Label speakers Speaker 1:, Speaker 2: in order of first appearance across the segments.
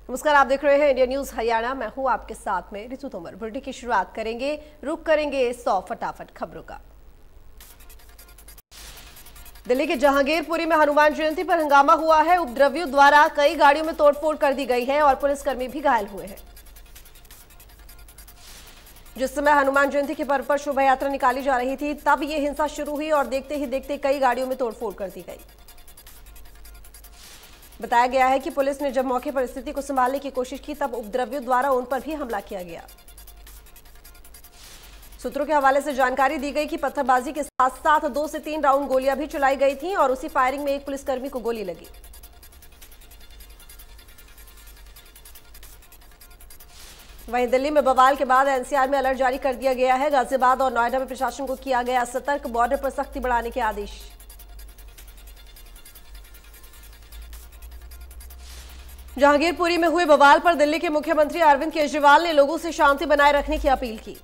Speaker 1: नमस्कार, आप देख रहे हैं इंडिया न्यूज हरियाणा। मैं हूं आपके साथ में ऋतु तोमर। बुलेटिन की शुरुआत करेंगे, रुक करेंगे 100 फटाफट खबरों का। दिल्ली के जहांगीरपुरी में हनुमान जयंती पर हंगामा हुआ है। उपद्रवियों द्वारा कई गाड़ियों में तोड़फोड़ कर दी गई है और पुलिसकर्मी भी घायल हुए हैं। जिस समय हनुमान जयंती के पर्व पर शोभा यात्रा निकाली जा रही थी, तब ये हिंसा शुरू हुई और देखते ही देखते कई गाड़ियों में तोड़फोड़ कर दी गई। बताया गया है कि पुलिस ने जब मौके पर स्थिति को संभालने की कोशिश की, तब उपद्रवियों द्वारा उन पर भी हमला किया गया। सूत्रों के हवाले से जानकारी दी गई कि पत्थरबाजी के साथ साथ 2 से 3 राउंड गोलियां भी चलाई गई थीं और उसी फायरिंग में एक पुलिसकर्मी को गोली लगी। वहीं दिल्ली में बवाल के बाद एनसीआर में अलर्ट जारी कर दिया गया है। गाजियाबाद और नोएडा में प्रशासन को किया गया सतर्क, बॉर्डर पर सख्ती बढ़ाने के आदेश। जहांगीरपुरी में हुए बवाल पर दिल्ली के मुख्यमंत्री अरविंद केजरीवाल ने लोगों से शांति बनाए रखने की अपील की।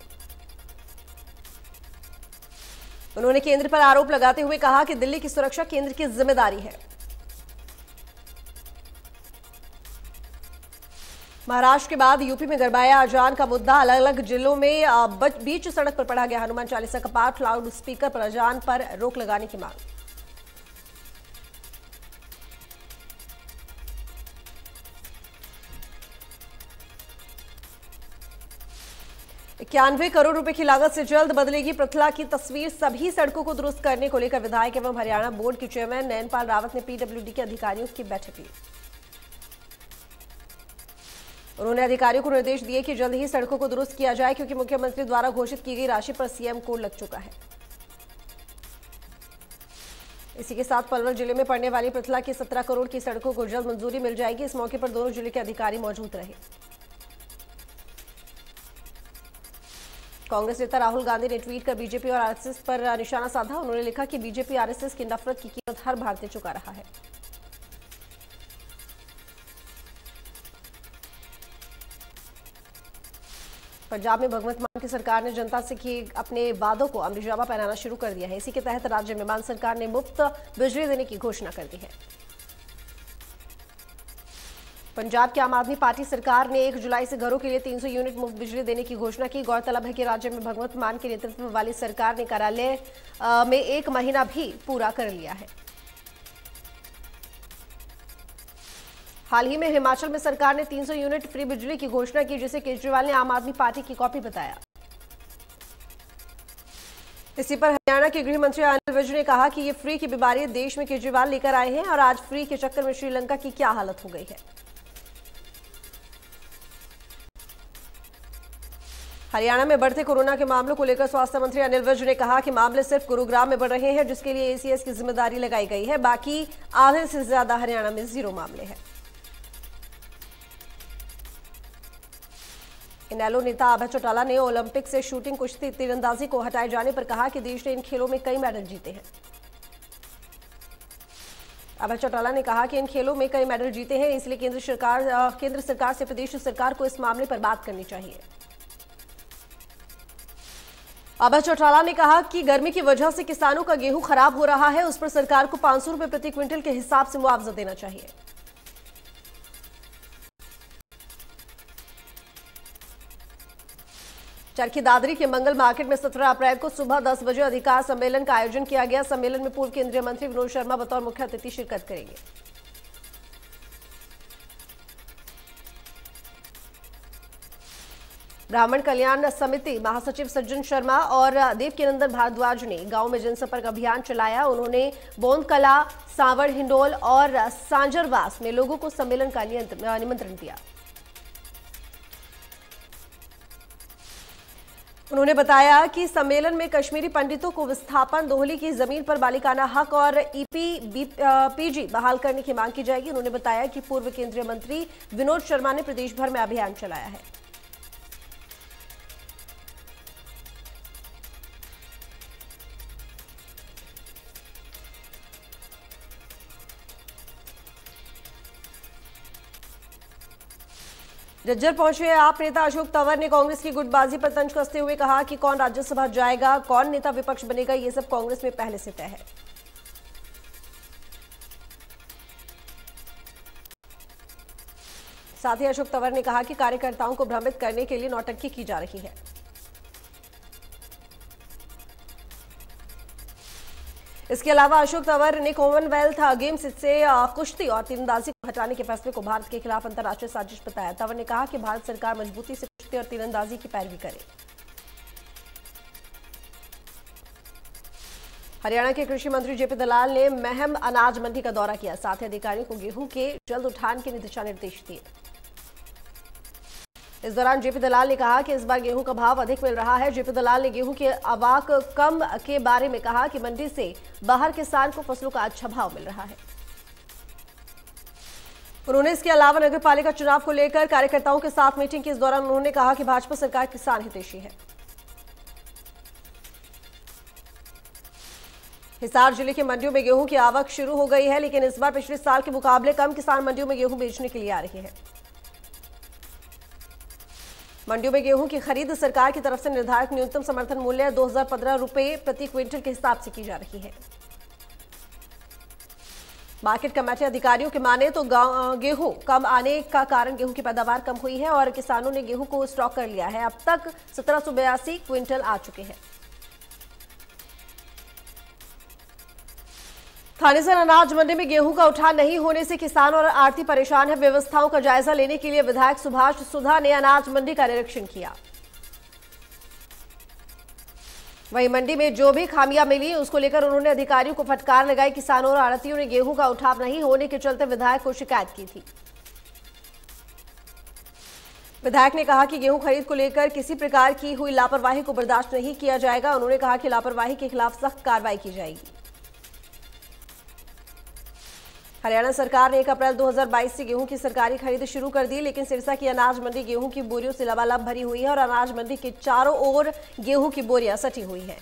Speaker 1: उन्होंने केंद्र पर आरोप लगाते हुए कहा कि दिल्ली की सुरक्षा केंद्र की जिम्मेदारी है। महाराष्ट्र के बाद यूपी में गरबाया अजान का मुद्दा। अलग अलग जिलों में बीच सड़क पर पढ़ा गया हनुमान चालीसा का पाठ। लाउड स्पीकर पर अजान पर रोक लगाने की मांग। ₹91 करोड़ की लागत से जल्द बदलेगी पृथला की तस्वीर। सभी सड़कों को दुरुस्त करने को लेकर विधायक एवं हरियाणा बोर्ड के चेयरमैन नयनपाल रावत ने पीडब्ल्यूडी के अधिकारियों की बैठक ली। उन्होंने अधिकारियों को निर्देश दिए कि जल्द ही सड़कों को दुरुस्त किया जाए, क्योंकि मुख्यमंत्री द्वारा घोषित की गई राशि पर सीएम कोड लग चुका है। इसी के साथ पलवल जिले में पड़ने वाली पृथला की 17 करोड़ की सड़कों को जल्द मंजूरी मिल जाएगी। इस मौके पर दोनों जिले के अधिकारी मौजूद रहे। कांग्रेस नेता राहुल गांधी ने ट्वीट कर बीजेपी और आरएसएस पर निशाना साधा। उन्होंने लिखा कि बीजेपी आरएसएस की नफरत की कीमत हर भारतीय चुका रहा है। पंजाब में भगवंत मान की सरकार ने जनता से किए अपने वादों को अमलीजामा पहनाना शुरू कर दिया है। इसी के तहत राज्य में मान सरकार ने मुफ्त बिजली देने की घोषणा कर दी है। पंजाब की आम आदमी पार्टी सरकार ने 1 जुलाई से घरों के लिए 300 यूनिट मुफ्त बिजली देने की घोषणा की। गौरतलब है कि राज्य में भगवंत मान के नेतृत्व वाली सरकार ने कार्यालय में 1 महीना भी पूरा कर लिया है। हाल ही में हिमाचल में सरकार ने 300 यूनिट फ्री बिजली की घोषणा की, जिसे केजरीवाल ने आम आदमी पार्टी की कॉपी बताया। इसी पर हरियाणा के गृह मंत्री अनिल विज ने कहा कि ये फ्री की बीमारी देश में केजरीवाल लेकर आए हैं और आज फ्री के चक्कर में श्रीलंका की क्या हालत हो गई है। हरियाणा में बढ़ते कोरोना के मामलों को लेकर स्वास्थ्य मंत्री अनिल विज ने कहा कि मामले सिर्फ गुरुग्राम में बढ़ रहे हैं, जिसके लिए एसीएस की जिम्मेदारी लगाई गई है। बाकी आधे से ज्यादा हरियाणा में 0 मामले हैं। इनेलो नेता अभय चौटाला ने ओलंपिक से शूटिंग, कुश्ती, तीरंदाजी को हटाए जाने पर कहा कि देश ने इन खेलों में कई मेडल जीते हैं। अभय चौटाला ने कहा कि इन खेलों में कई मेडल जीते हैं, इसलिए केंद्र सरकार से प्रदेश सरकार को इस मामले पर बात करनी चाहिए। अभय चौटाला ने कहा कि गर्मी की वजह से किसानों का गेहूं खराब हो रहा है, उस पर सरकार को 500 रुपए प्रति क्विंटल के हिसाब से मुआवजा देना चाहिए। चरखी दादरी के मंगल मार्केट में 17 अप्रैल को सुबह 10 बजे अधिकार सम्मेलन का आयोजन किया गया। सम्मेलन में पूर्व केंद्रीय मंत्री विनोद शर्मा बतौर मुख्य अतिथि शिरकत करेंगे। ब्राह्मण कल्याण समिति महासचिव सज्जन शर्मा और देवकीनंदन भारद्वाज ने गांव में जनसंपर्क अभियान चलाया। उन्होंने बोंदकला, सांवड़, हिंडोल और सांजरवास में लोगों को सम्मेलन का निमंत्रण दिया। उन्होंने बताया कि सम्मेलन में कश्मीरी पंडितों को विस्थापन, दोहली की जमीन पर मालिकाना हक और पीजी बहाल करने की मांग की जाएगी। उन्होंने बताया कि पूर्व केंद्रीय मंत्री विनोद शर्मा ने प्रदेश भर में अभियान चलाया है। झज्जर पहुंचे आप नेता अशोक तंवर ने कांग्रेस की गुटबाजी पर तंज कसते हुए कहा कि कौन राज्यसभा जाएगा, कौन नेता विपक्ष बनेगा, ये सब कांग्रेस में पहले से तय है। साथ ही अशोक तंवर ने कहा कि कार्यकर्ताओं को भ्रमित करने के लिए नौटंकी की जा रही है। इसके अलावा अशोक तंवर ने कॉमनवेल्थ गेम्स से कुश्ती और तीरंदाजी को हटाने के फैसले को भारत के खिलाफ अंतर्राष्ट्रीय साजिश बताया। तंवर ने कहा कि भारत सरकार मजबूती से कुश्ती और तीरंदाजी की पैरवी करे। हरियाणा के कृषि मंत्री जेपी दलाल ने महम अनाज मंडी का दौरा किया। साथ ही अधिकारियों को गेहूं के जल्द उठान के दिशा निर्देश दिए। इस दौरान जेपी दलाल ने कहा कि इस बार गेहूं का भाव अधिक मिल रहा है। जेपी दलाल ने गेहूं के अवाक कम के बारे में कहा कि मंडी से बाहर किसान को फसलों का अच्छा भाव मिल रहा है। उन्होंने इसके अलावा नगरपालिका चुनाव को लेकर कार्यकर्ताओं के साथ मीटिंग की। इस दौरान उन्होंने कहा कि भाजपा सरकार किसान हितैषी है। हिसार जिले की मंडियों में गेहूं की आवक शुरू हो गई है, लेकिन इस बार पिछले साल के मुकाबले कम किसान मंडियों में गेहूं बेचने के लिए आ रहे हैं। मंडियों में गेहूं की खरीद सरकार की तरफ से निर्धारित न्यूनतम समर्थन मूल्य 2015 रुपए प्रति क्विंटल के हिसाब से की जा रही है। मार्केट कमेटी अधिकारियों के माने तो गेहूं कम आने का कारण गेहूं की पैदावार कम हुई है और किसानों ने गेहूं को स्टॉक कर लिया है। अब तक 1782 क्विंटल आ चुके हैं। थानेसर अनाज मंडी में गेहूं का उठान नहीं होने से किसान और आढ़ती परेशान है। व्यवस्थाओं का जायजा लेने के लिए विधायक सुभाष सुधा ने अनाज मंडी का निरीक्षण किया। वहीं मंडी में जो भी खामियां मिली उसको लेकर उन्होंने अधिकारियों को फटकार लगाई। किसानों और आढ़तियों ने गेहूं का उठाव नहीं होने के चलते विधायक को शिकायत की थी। विधायक ने कहा कि गेहूं खरीद को लेकर किसी प्रकार की हुई लापरवाही को बर्दाश्त नहीं किया जाएगा। उन्होंने कहा कि लापरवाही के खिलाफ सख्त कार्रवाई की जाएगी। हरियाणा सरकार ने 1 अप्रैल 2022 से गेहूं की सरकारी खरीद शुरू कर दी, लेकिन सिरसा की अनाज मंडी गेहूं की बोरियों से लबालब भरी हुई है और अनाज मंडी के चारों ओर गेहूं की बोरियां सटी हुई हैं।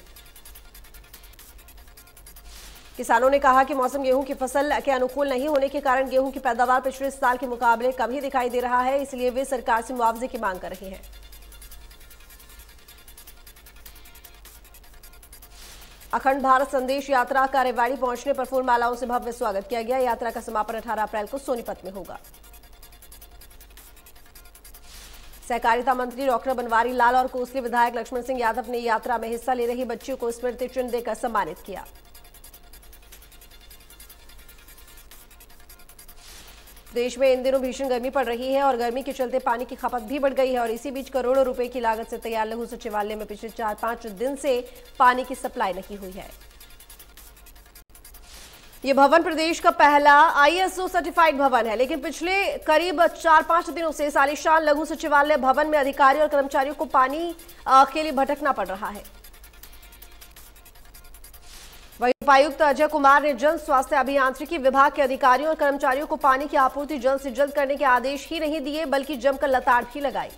Speaker 1: किसानों ने कहा कि मौसम गेहूं की फसल के अनुकूल नहीं होने के कारण गेहूं की पैदावार पिछले साल के मुकाबले कम ही दिखाई दे रहा है, इसलिए वे सरकार से मुआवजे की मांग कर रहे हैं। अखंड भारत संदेश यात्रा का रेवाड़ी पहुंचने पर फूल मालाओं से भव्य स्वागत किया गया। यात्रा का समापन 18 अप्रैल को सोनीपत में होगा। सहकारिता मंत्री डॉक्टर बनवारी लाल और कोसली विधायक लक्ष्मण सिंह यादव ने यात्रा में हिस्सा ले रही बच्चियों को स्मृति चिन्ह देकर सम्मानित किया। देश में इन दिनों भीषण गर्मी पड़ रही है और गर्मी के चलते पानी की खपत भी बढ़ गई है और इसी बीच करोड़ों रुपए की लागत से तैयार लघु सचिवालय में पिछले 4-5 दिन से पानी की सप्लाई नहीं हुई है। यह भवन प्रदेश का पहला ISO सर्टिफाइड भवन है, लेकिन पिछले करीब 4-5 दिनों से इस आलीशान लघु सचिवालय भवन में अधिकारी और कर्मचारियों को पानी के लिए भटकना पड़ रहा है। वहीं उपायुक्त अजय कुमार ने जन स्वास्थ्य अभियांत्रिकी विभाग के अधिकारियों और कर्मचारियों को पानी की आपूर्ति जल्द से जल्द करने के आदेश ही नहीं दिए, बल्कि जमकर लताड़ भी लगाई।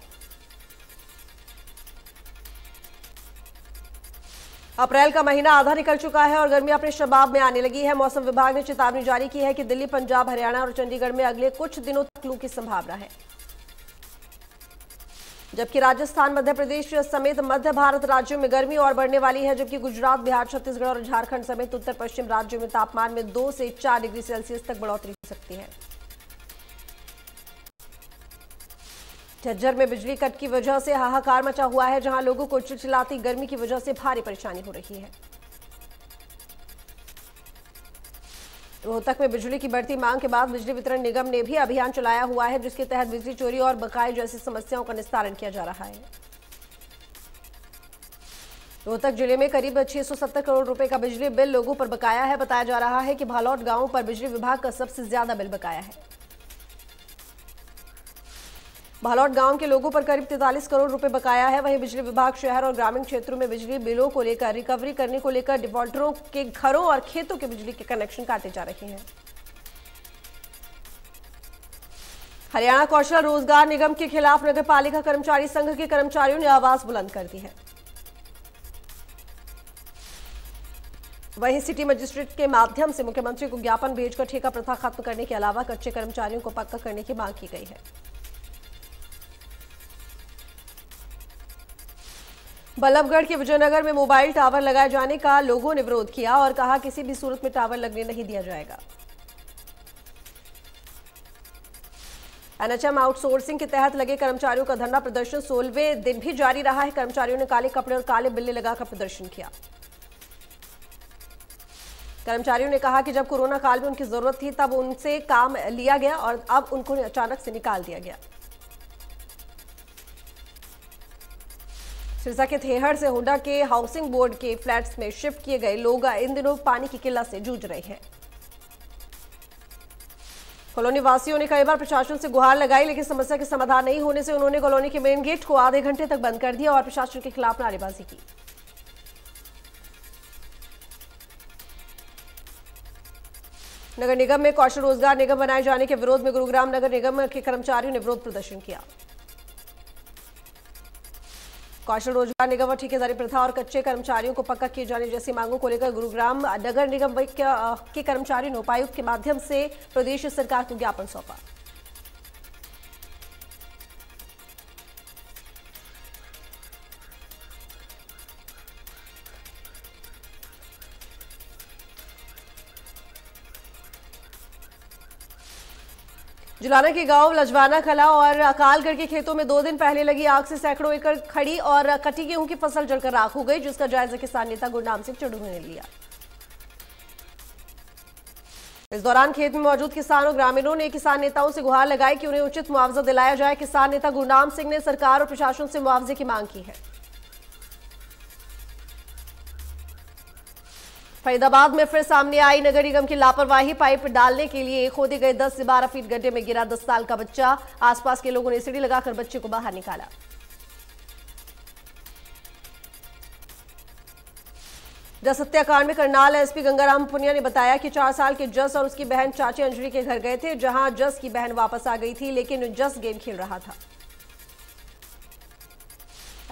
Speaker 1: अप्रैल का महीना आधा निकल चुका है और गर्मी अपने शबाब में आने लगी है। मौसम विभाग ने चेतावनी जारी की है कि दिल्ली, पंजाब, हरियाणा और चंडीगढ़ में अगले कुछ दिनों तक लू की संभावना है, जबकि राजस्थान, मध्य प्रदेश समेत मध्य भारत राज्यों में गर्मी और बढ़ने वाली है। जबकि गुजरात, बिहार, छत्तीसगढ़ और झारखंड समेत उत्तर पश्चिम राज्यों में तापमान में 2 से 4 डिग्री सेल्सियस तक बढ़ोतरी हो सकती है। झज्जर में बिजली कट की वजह से हाहाकार मचा हुआ है, जहां लोगों को चिलचिलाती गर्मी की वजह से भारी परेशानी हो रही है। रोहतक में बिजली की बढ़ती मांग के बाद बिजली वितरण निगम ने भी अभियान चलाया हुआ है, जिसके तहत बिजली चोरी और बकाये जैसी समस्याओं का निस्तारण किया जा रहा है। रोहतक जिले में करीब 670 करोड़ रुपए का बिजली बिल लोगों पर बकाया है। बताया जा रहा है कि भालौट गांव पर बिजली विभाग का सबसे ज्यादा बिल बकाया है। भालौट गांव के लोगों पर करीब 43 करोड़ रुपए बकाया है। वहीं बिजली विभाग शहर और ग्रामीण क्षेत्रों में बिजली बिलों को लेकर रिकवरी करने को लेकर डिफॉल्टरों के घरों और खेतों के बिजली के कनेक्शन काटे जा रहे हैं। हरियाणा कौशल रोजगार निगम के खिलाफ नगरपालिका कर्मचारी संघ के कर्मचारियों ने आवाज बुलंद कर दी है। वहीं सिटी मजिस्ट्रेट के माध्यम से मुख्यमंत्री को ज्ञापन भेजकर ठेका प्रथा खत्म करने के अलावा कच्चे कर्मचारियों को पक्का करने की मांग की गई है। बल्लभगढ़ के विजयनगर में मोबाइल टावर लगाए जाने का लोगों ने विरोध किया और कहा किसी भी सूरत में टावर लगने नहीं दिया जाएगा। एनएचएम आउटसोर्सिंग के तहत लगे कर्मचारियों का धरना प्रदर्शन 16वें दिन भी जारी रहा है। कर्मचारियों ने काले कपड़े और काले बिल्ले लगाकर प्रदर्शन किया। कर्मचारियों ने कहा कि जब कोरोना काल में उनकी जरूरत थी तब उनसे काम लिया गया और अब उनको अचानक से निकाल दिया गया। सिरसा के थेहड़ से हुड्डा के हाउसिंग बोर्ड के फ्लैट्स में शिफ्ट किए गए लोग इन दिनों पानी की किल्लत से जूझ रहे हैं। कॉलोनी वासियों ने कई बार प्रशासन से गुहार लगाई, लेकिन समस्या के समाधान नहीं होने से उन्होंने कॉलोनी के मेन गेट को आधे घंटे तक बंद कर दिया और प्रशासन के खिलाफ नारेबाजी की। नगर निगम में कौशल रोजगार निगम बनाए जाने के विरोध में गुरुग्राम नगर निगम के कर्मचारियों ने विरोध प्रदर्शन किया। कौशल रोजगार निगम और ठेकेदारी प्रथा और कच्चे कर्मचारियों को पक्का किए जाने जैसी मांगों को लेकर गुरुग्राम नगर निगम के कर्मचारियों ने उपायुक्त के माध्यम से प्रदेश सरकार को ज्ञापन सौंपा। जुलाना के गांव लजवाना कला और अकालगढ़ के खेतों में 2 दिन पहले लगी आग से सैकड़ों एकड़ खड़ी और कटी गेहूं की फसल जलकर राख हो गई, जिसका जायजा किसान नेता गुरनाम सिंह चुड़ू ने लिया। इस दौरान खेत में मौजूद किसानों और ग्रामीणों ने किसान नेताओं से गुहार लगाई कि उन्हें उचित मुआवजा दिलाया जाए। किसान नेता गुरनाम सिंह ने सरकार और प्रशासन से मुआवजे की मांग की है। फरीदाबाद में फिर सामने आई नगर निगम की लापरवाही। पाइप डालने के लिए खोदे गए 10 से 12 फीट गड्ढे में गिरा 10 साल का बच्चा। आसपास के लोगों ने सीढ़ी लगाकर बच्चे को बाहर निकाला। जस हत्याकांड में करनाल एसपी गंगाराम पुनिया ने बताया कि 4 साल के जस और उसकी बहन चाची अंजलि के घर गए थे, जहां जस की बहन वापस आ गई थी, लेकिन जस गेम खेल रहा था।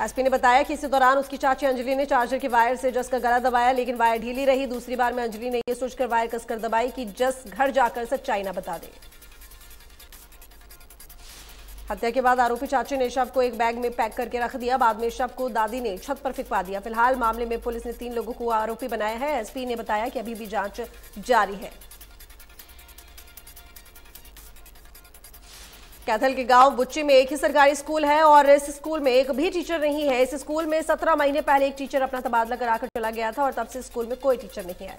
Speaker 1: एसपी ने बताया कि इसी दौरान उसकी चाची अंजलि ने चार्जर के वायर से जस का गला दबाया, लेकिन वायर ढीली रही। दूसरी बार में अंजलि ने यह सोचकर वायर कसकर दबाई कि जस घर जाकर सच्चाई न बता दे। हत्या के बाद आरोपी चाची ने शव को एक बैग में पैक करके रख दिया। बाद में शव को दादी ने छत पर फिकवा दिया। फिलहाल मामले में पुलिस ने 3 लोगों को आरोपी बनाया है। एसपी ने बताया कि अभी भी जांच जारी है। कैथल के गांव बुच्ची में एक ही सरकारी स्कूल है और इस स्कूल में एक भी टीचर नहीं है। इस स्कूल में 17 महीने पहले एक टीचर अपना तबादला कराकर चला गया था और तब से स्कूल में कोई टीचर नहीं आया।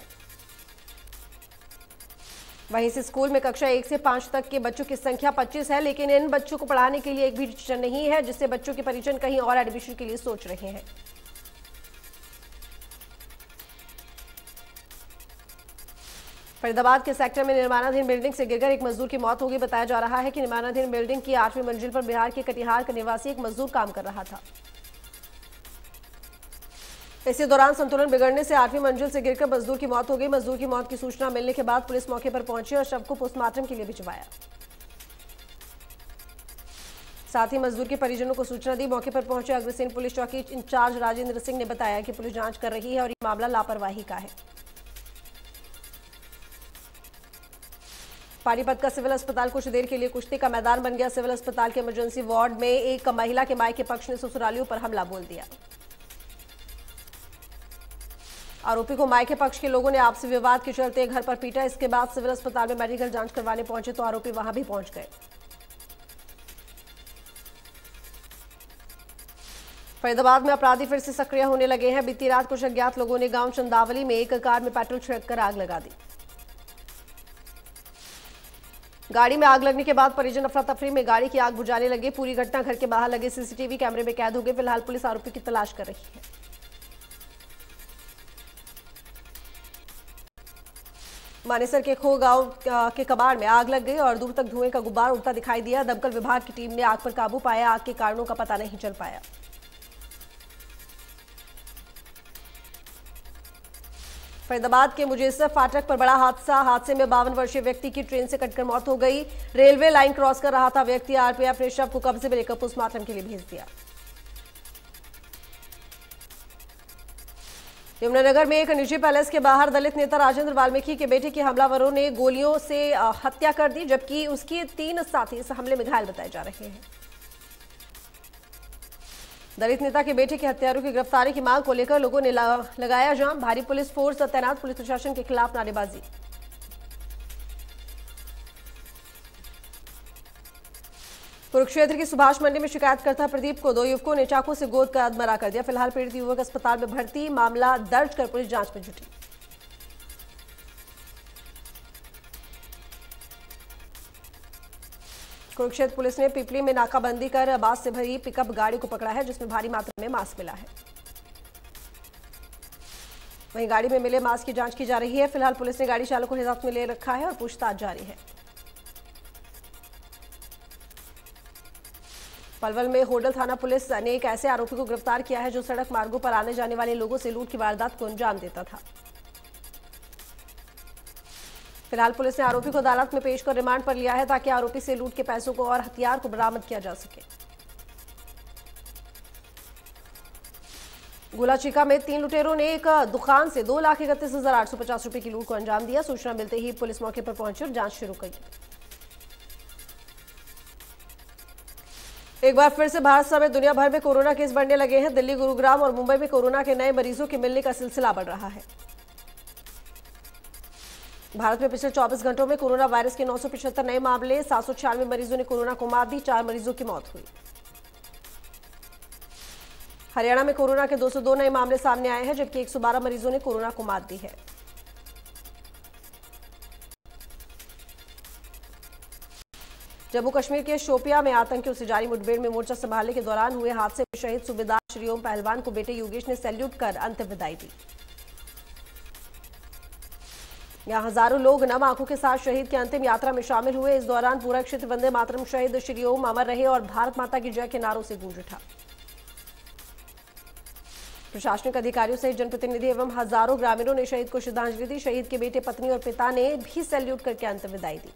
Speaker 1: वहीं इस स्कूल में कक्षा 1 से 5 तक के बच्चों की संख्या 25 है, लेकिन इन बच्चों को पढ़ाने के लिए एक भी टीचर नहीं है, जिससे बच्चों के परिजन कहीं और एडमिशन के लिए सोच रहे हैं। फरीदाबाद के सेक्टर में निर्माणाधीन बिल्डिंग से गिरकर एक मजदूर की मौत हो गई। बताया जा रहा है कि निर्माणाधीन बिल्डिंग की 8वीं मंजिल पर बिहार के कटिहार का निवासी एक मजदूर काम कर रहा था। इसी दौरान संतुलन बिगड़ने से 8वीं मंजिल से गिरकर मजदूर की मौत हो गई। मजदूर की मौत की सूचना मिलने के बाद पुलिस मौके पर पहुंची और शव को पोस्टमार्टम के लिए भिजवाया। साथ ही मजदूर के परिजनों को सूचना दी। मौके पर पहुंचे अग्रसेन पुलिस चौकी इंचार्ज राजेंद्र सिंह ने बताया कि पुलिस जांच कर रही है और ये मामला लापरवाही का है। पानीपत का सिविल अस्पताल कुछ देर के लिए कुश्ती का मैदान बन गया। सिविल अस्पताल के इमरजेंसी वार्ड में एक महिला के मायके पक्ष ने ससुरालियों पर हमला बोल दिया। आरोपी को मायके पक्ष के लोगों ने आपसी विवाद के चलते घर पर पीटा। इसके बाद सिविल अस्पताल में मेडिकल जांच करवाने पहुंचे तो आरोपी वहां भी पहुंच गए। फरीदाबाद में अपराधी फिर से सक्रिय होने लगे हैं। बीती रात कुछ अज्ञात लोगों ने गांव चंदावली में एक कार में पेट्रोल छिड़ककर आग लगा दी। गाड़ी में आग लगने के बाद परिजन अफरा तफरी में गाड़ी की आग बुझाने लगे। पूरी घटना घर के बाहर लगे सीसीटीवी कैमरे में कैद हो गई। फिलहाल पुलिस आरोपी की तलाश कर रही है। मानेसर के खो गांव के कबाड़ में आग लग गई और दूर तक धुएं का गुब्बार उड़ता दिखाई दिया। दमकल विभाग की टीम ने आग पर काबू पाया। आग के कारणों का पता नहीं चल पाया। फरीदाबाद के मुजेसर फाटक पर बड़ा हादसे में 52 वर्षीय व्यक्ति की ट्रेन से कटकर मौत हो गई। रेलवे लाइन क्रॉस कर रहा था व्यक्ति। आरपीएफ ने शव को कब्जे में लेकर पोस्टमार्टम के लिए भेज दिया। यमुनानगर में एक निजी पैलेस के बाहर दलित नेता राजेंद्र वाल्मीकि के बेटे के हमलावरों ने गोलियों से हत्या कर दी, जबकि उसके 3 साथी इस हमले में घायल बताए जा रहे हैं। दलित नेता के बेटे के हत्यारों की गिरफ्तारी की मांग को लेकर लोगों ने लगाया जाम। भारी पुलिस फोर्स तैनात, पुलिस प्रशासन के खिलाफ नारेबाजी। कुरुक्षेत्र की सुभाष मंडी में शिकायतकर्ता प्रदीप को 2 युवकों ने चाकू से गोद कर अधमरा कर दिया। फिलहाल पीड़ित युवक अस्पताल में भर्ती, मामला दर्ज कर पुलिस जांच में जुटी। कुरुक्षेत्र पुलिस ने पिपली में नाकाबंदी कर बास से भरी पिकअप गाड़ी को पकड़ा है, जिसमें भारी मात्रा में मास्क मिला है। वहीं गाड़ी में मिले मास्क की जांच की जा रही है। फिलहाल पुलिस ने गाड़ी चालक को हिरासत में ले रखा है और पूछताछ जारी है। पलवल में होडल थाना पुलिस ने एक ऐसे आरोपी को गिरफ्तार किया है जो सड़क मार्गों पर आने जाने वाले लोगों से लूट की वारदात को अंजाम देता था। फिलहाल पुलिस ने आरोपी को अदालत में पेश कर रिमांड पर लिया है ताकि आरोपी से लूट के पैसों को और हथियार को बरामद किया जा सके। गुलाचीका में 3 लुटेरों ने एक दुकान से 2,31,850 रुपए की लूट को अंजाम दिया। सूचना मिलते ही पुलिस मौके पर पहुंची और जांच शुरू की। एक बार फिर से भारत समेत दुनिया भर में कोरोना केस बढ़ने लगे हैं। दिल्ली, गुरुग्राम और मुंबई में कोरोना के नए मरीजों के मिलने का सिलसिला बढ़ रहा है। भारत में पिछले 24 घंटों में कोरोना वायरस के 975 नए मामले, 796 मरीजों ने कोरोना को मात दी, 4 मरीजों की मौत हुई। हरियाणा में कोरोना के 202 नए मामले सामने आए हैं, जबकि 112 मरीजों ने कोरोना को मात दी है। जम्मू कश्मीर के शोपिया में आतंकियों से जारी मुठभेड़ में मोर्चा संभालने के दौरान हुए हादसे में शहीद सूबेदार श्री ओम पहलवान को बेटे योगेश ने सैल्यूट कर अंतिम विदाई दी। यहां हजारों लोग नम आंखों के साथ शहीद की अंतिम यात्रा में शामिल हुए। इस दौरान पूरा क्षेत्र वंदे मातरम, शहीद श्री ओम अमर रहे और भारत माता की जय के नारों से गूंज उठा। प्रशासनिक अधिकारियों सहित जनप्रतिनिधि एवं हजारों ग्रामीणों ने शहीद को श्रद्धांजलि दी। शहीद के बेटे, पत्नी और पिता ने भी सैल्यूट करके अंतिम विदाई दी।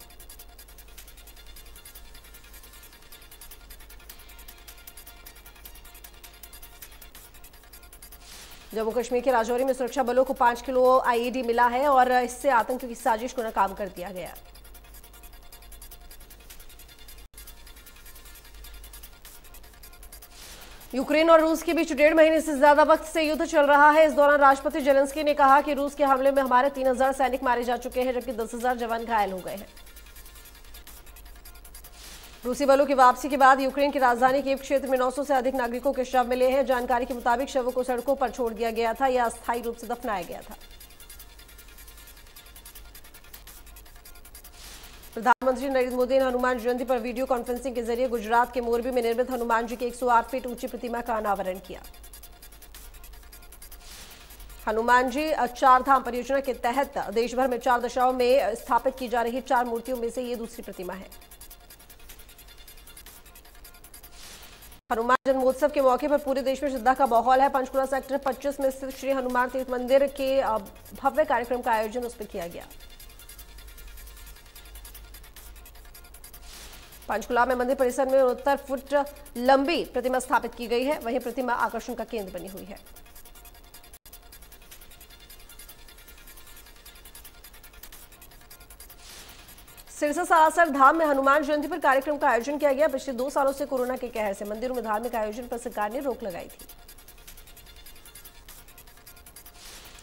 Speaker 1: जम्मू कश्मीर के राजौरी में सुरक्षा बलों को 5 किलो आईईडी मिला है और इससे आतंकियों की साजिश को नाकाम कर दिया गया। यूक्रेन और रूस के बीच 1.5 महीने से ज्यादा वक्त से युद्ध चल रहा है। इस दौरान राष्ट्रपति जेलेंस्की ने कहा कि रूस के हमले में हमारे 3,000 सैनिक मारे जा चुके हैं, जबकि 10,000 जवान घायल हो गए हैं। रूसी बलों की वापसी के बाद यूक्रेन की राजधानी कीव क्षेत्र में 900 से अधिक नागरिकों के शव मिले हैं। जानकारी के मुताबिक शवों को सड़कों पर छोड़ दिया गया था या अस्थायी रूप से दफनाया गया था। प्रधानमंत्री नरेंद्र मोदी ने हनुमान जयंती पर वीडियो कॉन्फ्रेंसिंग के जरिए गुजरात के मोरबी में निर्मित हनुमान जी की 108 फीट ऊंची प्रतिमा का अनावरण किया। हनुमान जी 4 धाम परियोजना के तहत देश भर में 4 दिशाओं में स्थापित की जा रही 4 मूर्तियों में से ये दूसरी प्रतिमा है। हनुमान जन्मोत्सव के मौके पर पूरे देश में श्रद्धा का माहौल है। पंचकुला सेक्टर 25 में स्थित श्री हनुमान तीर्थ मंदिर के भव्य कार्यक्रम का आयोजन उस पर किया गया। पंचकुला में मंदिर परिसर में 69 फुट लंबी प्रतिमा स्थापित की गई है। वहीं प्रतिमा आकर्षण का केंद्र बनी हुई है। सिरसा सालासर धाम में हनुमान जयंती पर कार्यक्रम का आयोजन किया गया। पिछले 2 सालों से कोरोना के कहर से मंदिरों में धार्मिक आयोजन पर सरकार ने रोक लगाई थी,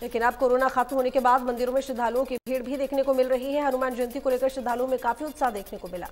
Speaker 1: लेकिन अब कोरोना खत्म होने के बाद मंदिरों में श्रद्धालुओं की भीड़ भी देखने को मिल रही है। हनुमान जयंती को लेकर श्रद्धालुओं में काफी उत्साह देखने को मिला।